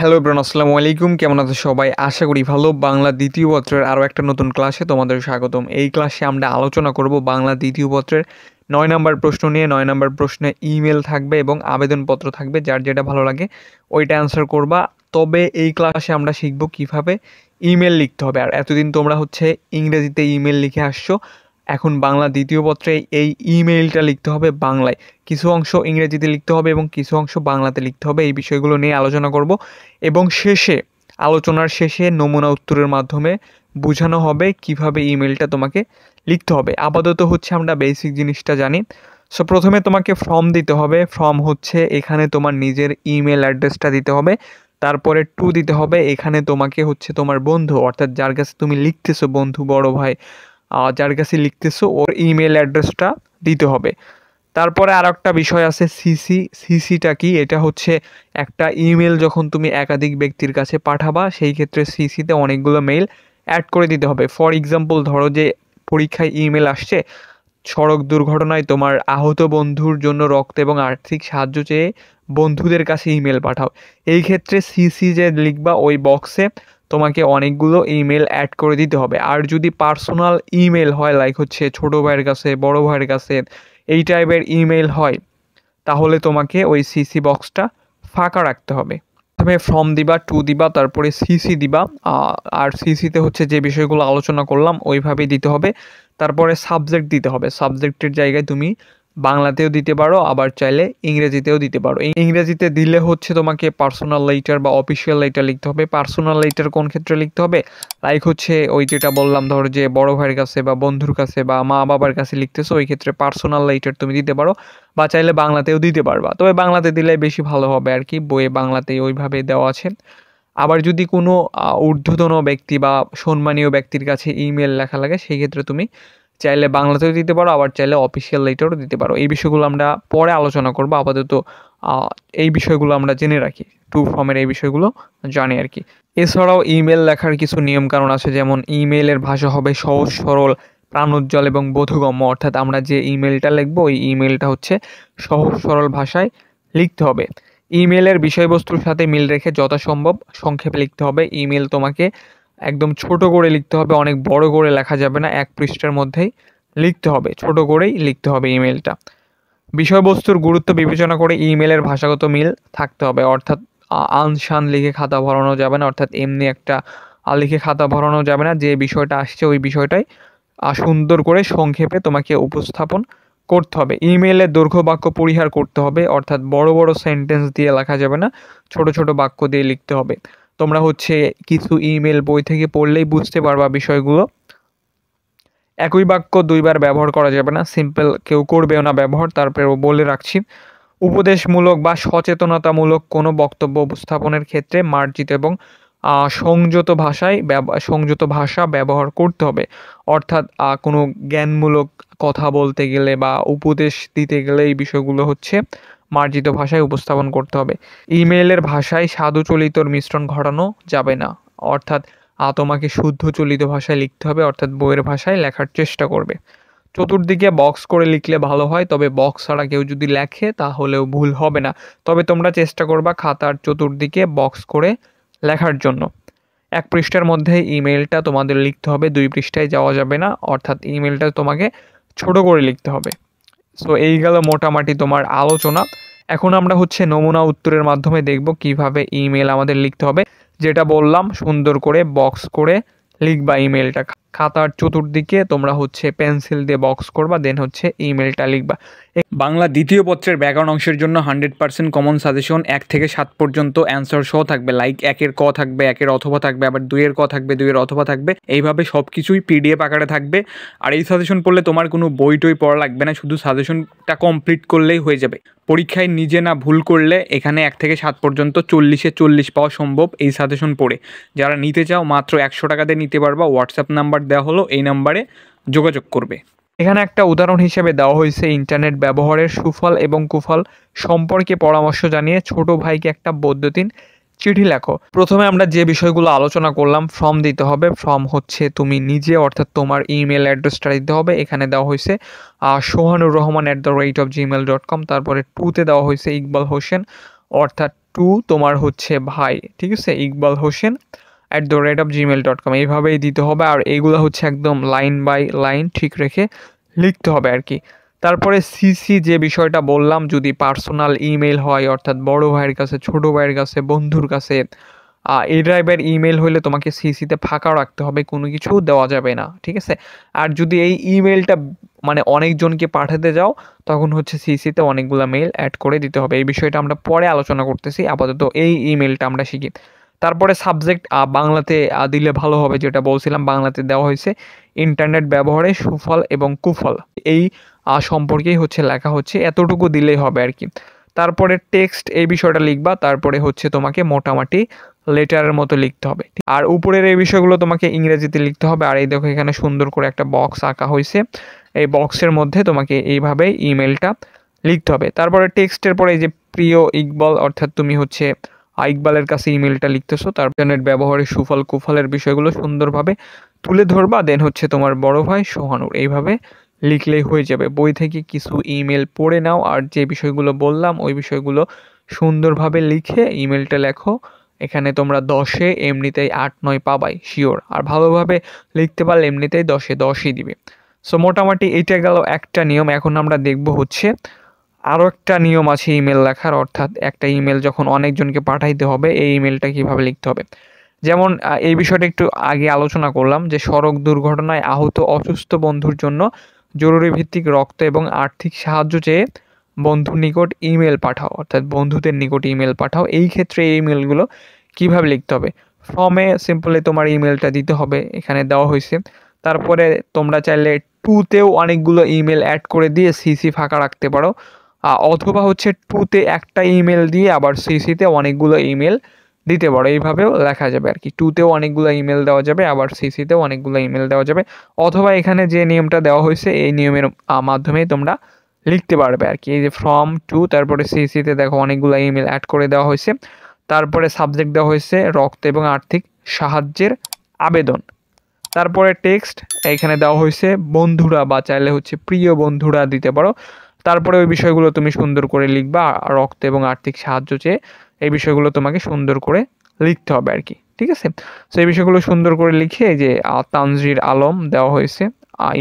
Hello everyone, আসসালামু আলাইকুম। কেমন আছো সবাই? আশা করি ভালো। বাংলা দ্বিতীয় পত্রের আরও একটা নতুন ক্লাসে তোমাদের স্বাগতম। এই ক্লাসে আমরা আলোচনা করব বাংলা দ্বিতীয় পত্রের ৯ নাম্বার প্রশ্ন নিয়ে। ৯ নাম্বার প্রশ্নে ইমেল থাকবে এবং আবেদনপত্র থাকবে, যার যেটা ভালো লাগে ওইটা অ্যান্সার করবা। তবে এই ক্লাসে আমরা শিখব কিভাবে ইমেল লিখতে হবে। আর এতদিন তোমরা ইংরেজিতে ইমেল লিখে আসছো, এখন বাংলা দ্বিতীয় পত্রে এই ইমেইলটা লিখতে হবে বাংলায়। কিছু অংশ ইংরেজিতে লিখতে হবে এবং কিছু অংশ বাংলাতে লিখতে হবে। এই বিষয়গুলো নিয়ে আলোচনা করব এবং আলোচনার শেষে নমুনা উত্তরের মাধ্যমে বোঝানো হবে কিভাবে ইমেলটা তোমাকে লিখতে হবে। আপাতত আমরা বেসিক জিনিসটা জানি। সো প্রথমে তোমাকে ফর্ম দিতে হবে। ফর্ম এখানে তোমার নিজের ইমেল অ্যাড্রেসটা দিতে হবে, তারপরে দিতে হবে। এখানে তোমাকে তোমার বন্ধু, অর্থাৎ যার কাছে তুমি লিখতেছো, বন্ধু, বড় ভাই, যার কাছে লিখতেছো ওর ইমেল অ্যাড্রেসটা দিতে হবে। তারপরে আর একটা বিষয় আছে, সিসিটা কি? এটা একটা ইমেল যখন তুমি একাধিক ব্যক্তির কাছে পাঠাবা, সেই ক্ষেত্রে সিসিতে অনেকগুলো মেইল অ্যাড করে দিতে হবে। ফর এক্সাম্পল, ধরো যে পরীক্ষায় ইমেল আসছে, সড়ক দুর্ঘটনায় তোমার আহত বন্ধুর জন্য রক্ত এবং আর্থিক সাহায্য চেয়ে বন্ধুদের কাছে ইমেল পাঠাও। এই ক্ষেত্রে সিসি যে লিখবা ওই বক্সে তোমাকে অনেকগুলো ইমেল অ্যাড করে দিতে হবে। আর যদি পার্সোনাল ইমেল হয়, লাইক ছোটো ভাইয়ের কাছে, বড় ভাইয়ের কাছে, এই টাইপের ইমেল হয়, তাহলে তোমাকে ওই সিসি বক্সটা ফাঁকা রাখতে হবে। প্রথমে ফর্ম দিবা, দিবা, তারপরে সিসি দিবা। আর সিসিতে যে বিষয়গুলো আলোচনা করলাম ওইভাবেই দিতে হবে। তারপরে সাবজেক্ট দিতে হবে। সাবজেক্টের জায়গায় তুমি বাংলাতেও দিতে পারো, আবার চাইলে ইংরেজিতেও দিতে পারো। ইংরেজিতে দিলে তোমাকে পার্সোনাল লেটার বা অফিসিয়াল লেটার লিখতে হবে। পার্সোনাল লেটার কোন ক্ষেত্রে লিখতে হবে? লাইক ওই যেটা বললাম, ধরো যে বড় ভাইয়ের কাছে বা বন্ধুর কাছে বা মা বাবার কাছে লিখতেছো, ওই ক্ষেত্রে পার্সোনাল লেটার তুমি দিতে পারো, বা চাইলে বাংলাতেও দিতে পারবা। তবে বাংলাতে দিলে বেশি ভালো হবে আর কি, বইয়ে বাংলাতেই ওইভাবে দেওয়া আছে। আবার যদি কোনো ঊর্ধ্বতন ব্যক্তি বা সম্মানীয় ব্যক্তির কাছে ইমেল লেখা লাগে, সেই ক্ষেত্রে তুমি চাইলে বাংলাতেও দিতে পারো, আবার চাইলে অফিসিয়াল লেটারও দিতে পারো। এই বিষয়গুলো আমরা পরে আলোচনা করবো। আপাতত এই বিষয়গুলো আমরা জেনে রাখি, ফর্মের এই বিষয়গুলো জানি আর কি। এছাড়াও ইমেল লেখার কিছু নিয়মকানুন আছে, যেমন ইমেলের ভাষা হবে সহজ সরল, প্রাণোজ্জ্বল এবং বোধগম্য। অর্থাৎ আমরা যে ইমেলটা লিখবো, ওই ইমেলটা সহজ সরল ভাষায় লিখতে হবে। ইমেলের বিষয়বস্তুর সাথে মিল রেখে যথাসম্ভব সংক্ষেপে লিখতে হবে। ইমেল তোমাকে একদম ছোট করে লিখতে হবে, অনেক বড় করে লেখা যাবে না। 1 পৃষ্ঠার মধ্যেই লিখতে হবে, ছোট করেই লিখতে হবে ইমেলটা। বিষয়বস্তুর গুরুত্ব বিবেচনা করে ইমেলের ভাষাগত মিল থাকতে হবে। অর্থাৎ আনসান লিখে খাতা ভরানো যাবে না, অর্থাৎ এমনি একটা লিখে খাতা ভরানো যাবে না। যে বিষয়টা আসছে ওই বিষয়টাই সুন্দর করে সংক্ষেপে তোমাকে উপস্থাপন করতে হবে। ইমেইলের দৈর্ঘ্য বাক্য পরিহার করতে হবে, অর্থাৎ বড় বড় সেন্টেন্স দিয়ে লেখা যাবে না, ছোট ছোট বাক্য দিয়ে লিখতে হবে। তোমরা কিছু ইমেল বই থেকে পড়লেই বুঝতে পারবা বিষয়গুলো। একই বাক্য 2 বার ব্যবহার করা যাবে না, সিম্পল কেউ করবেও না ব্যবহার। তারপরেও বলে রাখছি, উপদেশমূলক বা সচেতনতামূলক কোনো বক্তব্য উপস্থাপনের ক্ষেত্রে মার্জিত এবং সংযত ভাষা ব্যবহার করতে হবে। অর্থাৎ কোনো জ্ঞানমূলক কথা বলতে গেলে বা উপদেশ দিতে গেলে এই বিষয়গুলো মার্জিত ভাষায় উপস্থাপন করতে হবে। ইমেইলের ভাষায় সাধু চলিতর মিশ্রণ ঘটানো যাবে না, অর্থাৎ তোমাকে শুদ্ধ চলিত ভাষায় লিখতে হবে, অর্থাৎ বইয়ের ভাষায় লেখার চেষ্টা করবে। চতুর্দিকে বক্স করে লিখলে ভালো হয়, তবে বক্স ছাড়া কেউ যদি লেখে তাহলেও ভুল হবে না। তবে তোমরা চেষ্টা করবা খাতার চতুর্দিকে বক্স করে লেখার জন্য। 1 পৃষ্ঠার মধ্যে ইমেলটা তোমাদের লিখতে হবে, 2 পৃষ্ঠায় যাওয়া যাবে না, অর্থাৎ ইমেলটা তোমাকে ছোট করে লিখতে হবে। সো এই গেল মোটামুটি তোমার আলোচনা। এখন আমরা নমুনা উত্তরের মাধ্যমে দেখব কিভাবে ইমেল আমাদের লিখতে হবে। যেটা বললাম, সুন্দর করে বক্স করে লিখবা ইমেলটা। খাতার চতুর্দিকে তোমরা পেন্সিল দিয়ে বক্স করবা, দেন ইমেলটা লিখবা। বাংলা দ্বিতীয় পত্রের ব্যাকরণ অংশের জন্য 100% কমন সাজেশন 1 থেকে 7 পর্যন্ত অ্যান্সার সহ থাকবে। লাইক 1-এর ক থাকবে, 1-এর অথবা থাকবে, আবার 2-এর ক থাকবে, 2-এর অথবা থাকবে। এইভাবে সব কিছুই PDF আকারে থাকবে। আর এই সাজেশন পড়লে তোমার কোনো বই টই পড়া লাগবে না, শুধু সাজেশনটা কমপ্লিট করলেই হয়ে যাবে। পরীক্ষায় নিজে না ভুল করলে এখানে 1 থেকে 7 পর্যন্ত 40-এ 40 পাওয়া সম্ভব এই সাজেশন পড়ে। যারা নিতে চাও মাত্র 100 টাকা দিয়ে নিতে পারবা। হোয়াটসঅ্যাপ নাম্বার দেওয়া হলো, এই নাম্বারে যোগাযোগ করবে। এখানে একটা উদাহরণ হিসেবে দেওয়া হয়েছে ইন্টারনেট ব্যবহারের সুফল এবং কুফল সম্পর্কে পরামর্শ জানিয়ে ছোট ভাইকে একটা বৈদ্যুতিন চিঠি লেখো। প্রথমে আমরা যে বিষয়গুলো আলোচনা করলাম, ফর্ম দিতে হবে। ফর্ম তুমি নিজে, অর্থাৎ তোমার ইমেল অ্যাড্রেসটা দিতে হবে। এখানে দেওয়া হয়েছে sohanurrahman@gmail.com। তারপরে 2-তে দেওয়া হয়েছে ইকবাল হোসেন, অর্থাৎ টু তোমার হচ্ছে ভাই, ঠিক আছে, ইকবাল হোসেন @gmail.com এইভাবেই দিতে হবে। আর এইগুলো হচ্ছে একদম লাইন বাই লাইন ঠিক রেখে লিখতে হবে আর কি। তারপরে সিসি যে বিষয়টা বললাম, যদি পার্সোনাল ইমেল হয় অর্থাৎ বড় ভাইয়ের কাছে, ছোট ভাইয়ের কাছে, বন্ধুর কাছে, এই টাইপের ইমেল হলে তোমাকে সিসিতে ফাঁকা রাখতে হবে, কোনো কিছু দেওয়া যাবে না, ঠিক আছে। আর যদি এই ইমেলটা মানে অনেকজনকে পাঠাতে যাও তখন হচ্ছে সিসিতে অনেকগুলো মেল অ্যাড করে দিতে হবে। এই বিষয়টা আমরা পরে আলোচনা করতেছি, আপাতত এই ইমেলটা আমরা শিখি। তারপরে সাবজেক্ট বাংলাতে দিলে ভালো হবে, যেটা বলছিলাম বাংলাতে দেওয়া হয়েছে ইন্টারনেট ব্যবহারে সুফল এবং কুফল, এই সম্পর্কেই হচ্ছে লেখা হচ্ছে, এতটুকু দিলেই হবে আর কি। তারপরে টেক্সট এই বিষয়টা লিখবা, তারপরে হচ্ছে তোমাকে মোটামুটি লেটারের মতো লিখতে হবে। আর উপরের এই বিষয়গুলো তোমাকে ইংরেজিতে লিখতে হবে। আর এই দেখো এখানে সুন্দর করে একটা বক্স আঁকা হয়েছে, এই বক্সের মধ্যে তোমাকে এইভাবে ইমেলটা লিখতে হবে। তারপরে টেক্সটের পরে এই যে প্রিয় ইকবাল, অর্থাৎ তুমি হচ্ছে ইকবালের কাছে ইমেলটা লিখতেছো, তার ইন্টারনেট ব্যবহারের সুফল কুফলের বিষয়গুলো সুন্দরভাবে তুলে ধরবা। দেন হচ্ছে তোমার বড় ভাই সোহানুর, এইভাবে লিখলেই হয়ে যাবে। বই থেকে কিছু ইমেল পড়ে নাও, আর যে বিষয়গুলো বললাম ওই বিষয়গুলো সুন্দরভাবে লিখে ইমেলটা লেখো। এখানে তোমরা 10-এ এমনিতেই 8-9 পাবাই শিওর, আর ভালোভাবে লিখতে পারলে এমনিতেই 10-এ 10ই দিবে। সো মোটামুটি এইটা গেল একটা নিয়ম। এখন আমরা দেখব হচ্ছে আরও একটা নিয়ম আছে ইমেল লেখার, অর্থাৎ একটা ইমেল যখন অনেকজনকে পাঠাইতে হবে এই ইমেলটা কীভাবে লিখতে হবে। যেমন এই বিষয়টা একটু আগে আলোচনা করলাম যে সড়ক দুর্ঘটনায় আহত অসুস্থ বন্ধুর জন্য জরুরি ভিত্তিক রক্ত এবং আর্থিক সাহায্য চেয়ে বন্ধুর নিকট ইমেল পাঠাও, অর্থাৎ বন্ধুদের নিকট ইমেল পাঠাও। এই ক্ষেত্রে এই ইমেলগুলো কীভাবে লিখতে হবে, ফর্মে সিম্পলি তোমার ইমেলটা দিতে হবে, এখানে দেওয়া হয়েছে। তারপরে তোমরা চাইলে টুতেও অনেকগুলো ইমেল অ্যাড করে দিয়ে সিসি ফাঁকা রাখতে পারো, অথবা হচ্ছে টুতে একটা ইমেল দিয়ে আবার সিসিতে অনেকগুলো ইমেল দিতে পারো, এইভাবেও লেখা যাবে আর কি। টুতেও অনেকগুলো ইমেল দেওয়া যাবে, আবার সিসিতেও অনেকগুলো ইমেল দেওয়া যাবে, অথবা এখানে যে নিয়মটা দেওয়া হয়েছে এই নিয়মের মাধ্যমেই তোমরা লিখতে পারবে আর কি। এই যে ফ্রম টু, তারপরে সিসিতে দেখো অনেকগুলো ইমেল অ্যাড করে দেওয়া হয়েছে। তারপরে সাবজেক্ট দেওয়া হয়েছে রক্ত এবং আর্থিক সাহায্যের আবেদন। তারপরে টেক্সট এখানে দেওয়া হয়েছে বন্ধুরা, বা চাইলে হচ্ছে প্রিয় বন্ধুরা দিতে পারো। তারপরে ওই বিষয়গুলো তুমি সুন্দর করে লিখবা, রক্ত এবং আর্থিক সাহায্য চেয়ে এই বিষয়গুলো তোমাকে সুন্দর করে লিখতে হবে আর কি, ঠিক আছে। সো এই বিষয়গুলো সুন্দর করে লিখে যে তানজির আলম দেওয়া হয়েছে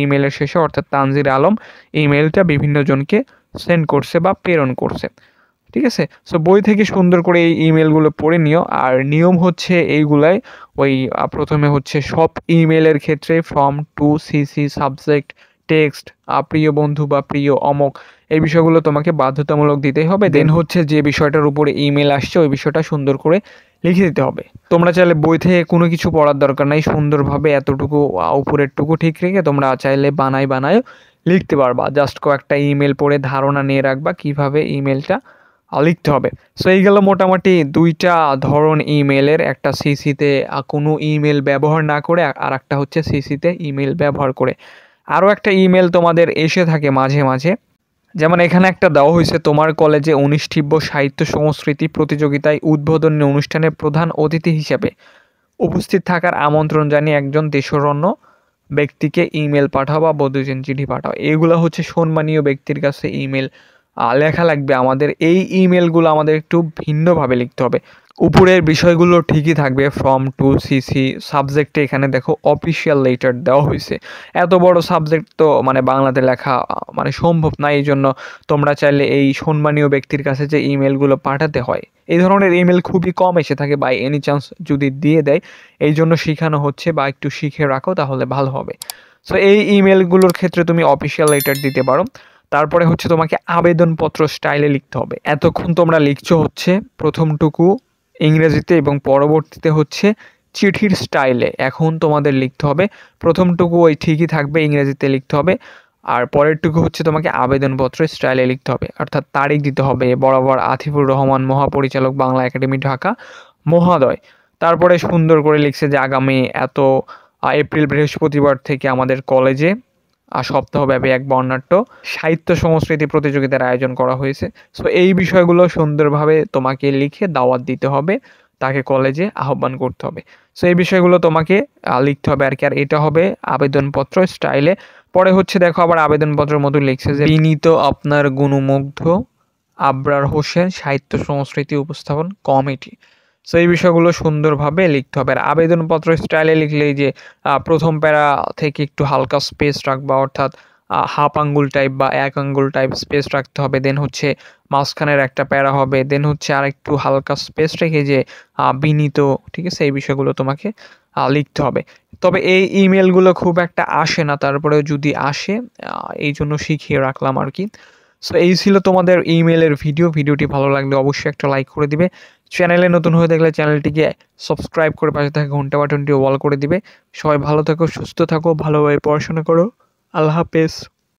ইমেলের শেষে, অর্থাৎ তানজির আলম ইমেলটা বিভিন্ন জনকে সেন্ড করছে বা প্রেরণ করছে, ঠিক আছে। সো বই থেকে সুন্দর করে এই ইমেলগুলো পড়ে নিও। আর নিয়ম হচ্ছে এইগুলাই, ওই প্রথমে হচ্ছে সব ইমেলের ক্ষেত্রে from to CC subject text প্রিয় বন্ধু বা প্রিয় অমক, এই বিষয়গুলো তোমাকে বাধ্যতামূলক দিতেই হবে। দেন হচ্ছে যে বিষয়টার উপরে ইমেল আসছে ওই বিষয়টা সুন্দর করে লিখে দিতে হবে। তোমরা চাইলে বই থেকে কোনো কিছু পড়ার দরকার নাই, সুন্দরভাবে এতটুকু উপরের টুকু ঠিক রেখে তোমরা চাইলে বানায় লিখতে পারবা। জাস্ট কয়েকটা ইমেল পড়ে ধারণা নিয়ে রাখবা কিভাবে ইমেলটা লিখতে হবে। সো এই গেল মোটামুটি দুইটা ধরন ইমেলের, একটা সিসিতে কোনো ইমেল ব্যবহার না করে, আর একটা হচ্ছে সিসিতে ইমেল ব্যবহার করে। আরও একটা ইমেল তোমাদের এসে থাকে মাঝে মাঝে, যেমন এখানে একটা দেওয়া হয়েছে তোমার কলেজে অনুষ্ঠিত সাহিত্য সংস্কৃতি প্রতিযোগিতায় উদ্বোধনী অনুষ্ঠানে প্রধান অতিথি হিসেবে উপস্থিত থাকার আমন্ত্রণ জানিয়ে একজন দেশরণ্য ব্যক্তিকে ইমেল পাঠাও বা বদুজেন চিঠি পাঠাও। এগুলো হচ্ছে সম্মানীয় ব্যক্তির কাছে ইমেল লেখা লাগবে আমাদের। এই ইমেলগুলো আমাদের একটু ভিন্নভাবে লিখতে হবে। উপরের বিষয়গুলো ঠিকই থাকবে, ফ্রম টু সিসি সাবজেক্টে এখানে দেখো অফিসিয়াল লেটার দেওয়া হয়েছে। এত বড় সাবজেক্ট তো মানে বাংলাতে লেখা মানে সম্ভব না, এই জন্য তোমরা চাইলে এই সম্মানীয় ব্যক্তির কাছে যে ইমেলগুলো পাঠাতে হয় এই ধরনের ইমেল খুবই কম এসে থাকে, বাই এনি চান্স যদি দিয়ে দেয়, এই জন্য শেখানো হচ্ছে, বা একটু শিখে রাখো তাহলে ভালো হবে। সো এই ইমেলগুলোর ক্ষেত্রে তুমি অফিসিয়াল লেটার দিতে পারো। তারপরে হচ্ছে তোমাকে আবেদনপত্র স্টাইলে লিখতে হবে। এতক্ষণ তোমরা লিখছো হচ্ছে প্রথমটুকু ইংরেজিতে এবং পরবর্তীতে হচ্ছে চিঠির স্টাইলে। এখন তোমাদের লিখতে হবে প্রথমটুকু ওই ঠিকই থাকবে, ইংরেজিতে লিখতে হবে, আর পরেরটুকু হচ্ছে তোমাকে আবেদনপত্র স্টাইলে লিখতে হবে, অর্থাৎ তারিখ দিতে হবে বরাবর আতিফুর রহমান মহাপরিচালক বাংলা একাডেমি ঢাকা মহোদয়। তারপরে সুন্দর করে লিখছে যে আগামী এত এপ্রিল বৃহস্পতিবার থেকে আমাদের কলেজে সপ্তাহব্যাপী এক বর্ণাঢ্য সাহিত্য সংস্কৃতি প্রতিযোগিতার আয়োজন করা হয়েছে। সো এই বিষয়গুলো সুন্দরভাবে তোমাকে লিখে দাওয়াত দিতে হবে, তাকে কলেজে আহ্বান করতে হবে। সো এই বিষয়গুলো তোমাকে লিখতে হবে আর কি। আর এটা হবে আবেদনপত্র স্টাইলে। পরে হচ্ছে দেখো আবার আবেদনপত্রের মতো লিখছে যে বিনীত আপনার গুণমুগ্ধ আবরার হোসেন, সাহিত্য সংস্কৃতি উপস্থাপন কমিটি। সো এই বিষয়গুলো সুন্দরভাবে লিখতে হবে। আর আবেদনপত্র স্টাইলে লিখলে এই যে প্রথম প্যারা থেকে একটু হালকা স্পেস রাখবা, অর্থাৎ হাফ আঙ্গুল টাইপ বা ১ আঙ্গুল টাইপ স্পেস রাখতে হবে। দেন হচ্ছে মাঝখানের একটা প্যারা হবে। দেন হচ্ছে আরেকটু হালকা স্পেস রেখে যে বিনীত, ঠিক আছে? এই বিষয়গুলো তোমাকে লিখতে হবে। তবে এই ইমেলগুলো খুব একটা আসে না, তারপরেও যদি আসে এইজন্য শিখিয়ে রাখলাম আরকি। সো এই ছিল তোমাদের ইমেইলের ভিডিওটি ভালো লাগলে অবশ্যই একটা লাইক করে দিবে। চ্যানেলে নতুন হয়ে থাকলে চ্যানেলটিকে সাবস্ক্রাইব করে পাশে থাকা ঘন্টা বাটনটি অল করে দিবে। সবাই ভালো থাকো, সুস্থ থাকো, ভালোভাবে পড়াশোনা করো। আল্লাহ হাফেজ।